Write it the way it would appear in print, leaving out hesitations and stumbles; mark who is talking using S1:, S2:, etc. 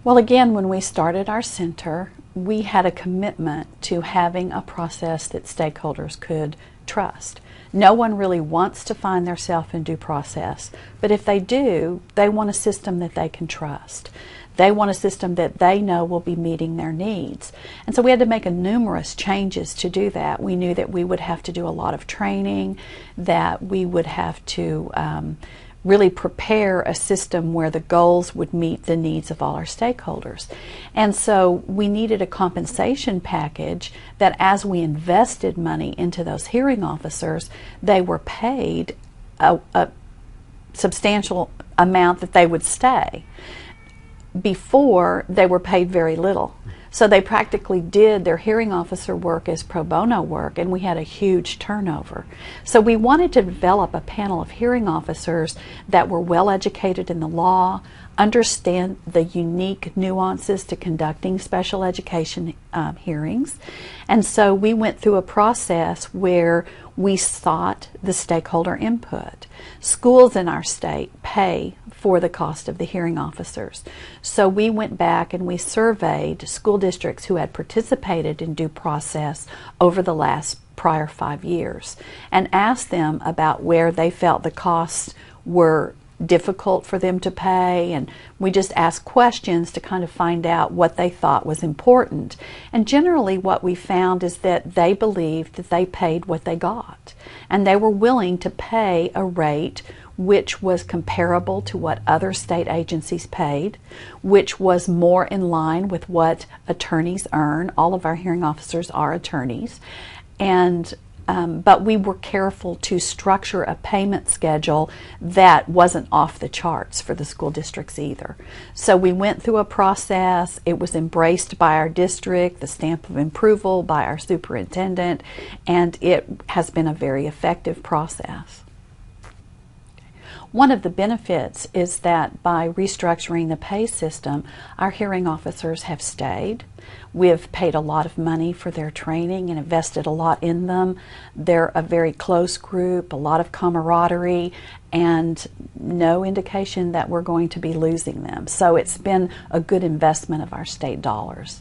S1: Well, again, when we started our center, we had a commitment to having a process that stakeholders could trust. No one really wants to find themselves in due process, but if they do, they want a system that they can trust. They want a system that they know will be meeting their needs. And so we had to make numerous changes to do that. We knew that we would have to do a lot of training, that we would have to really prepare a system where the goals would meet the needs of all our stakeholders. And so we needed a compensation package that as we invested money into those hearing officers, they were paid a substantial amount that they would stay. Before, they were paid very little. So they practically did their hearing officer work as pro bono work, and we had a huge turnover. So we wanted to develop a panel of hearing officers that were well educated in the law, understand the unique nuances to conducting special education hearings. And so we went through a process where we sought the stakeholder input. Schools in our state pay for the cost of the hearing officers. So we went back and we surveyed school districts who had participated in due process over the last prior 5 years and asked them about where they felt the costs were difficult for them to pay, and we just asked questions to kind of find out what they thought was important. And generally what we found is that they believed that they paid what they got, and they were willing to pay a rate which was comparable to what other state agencies paid, which was more in line with what attorneys earn. All of our hearing officers are attorneys, and but we were careful to structure a payment schedule that wasn't off the charts for the school districts either. So we went through a process. It was embraced by our district, the stamp of approval by our superintendent, and it has been a very effective process. One of the benefits is that by restructuring the pay system, our hearing officers have stayed. We've paid a lot of money for their training and invested a lot in them. They're a very close group, a lot of camaraderie, and no indication that we're going to be losing them. So it's been a good investment of our state dollars.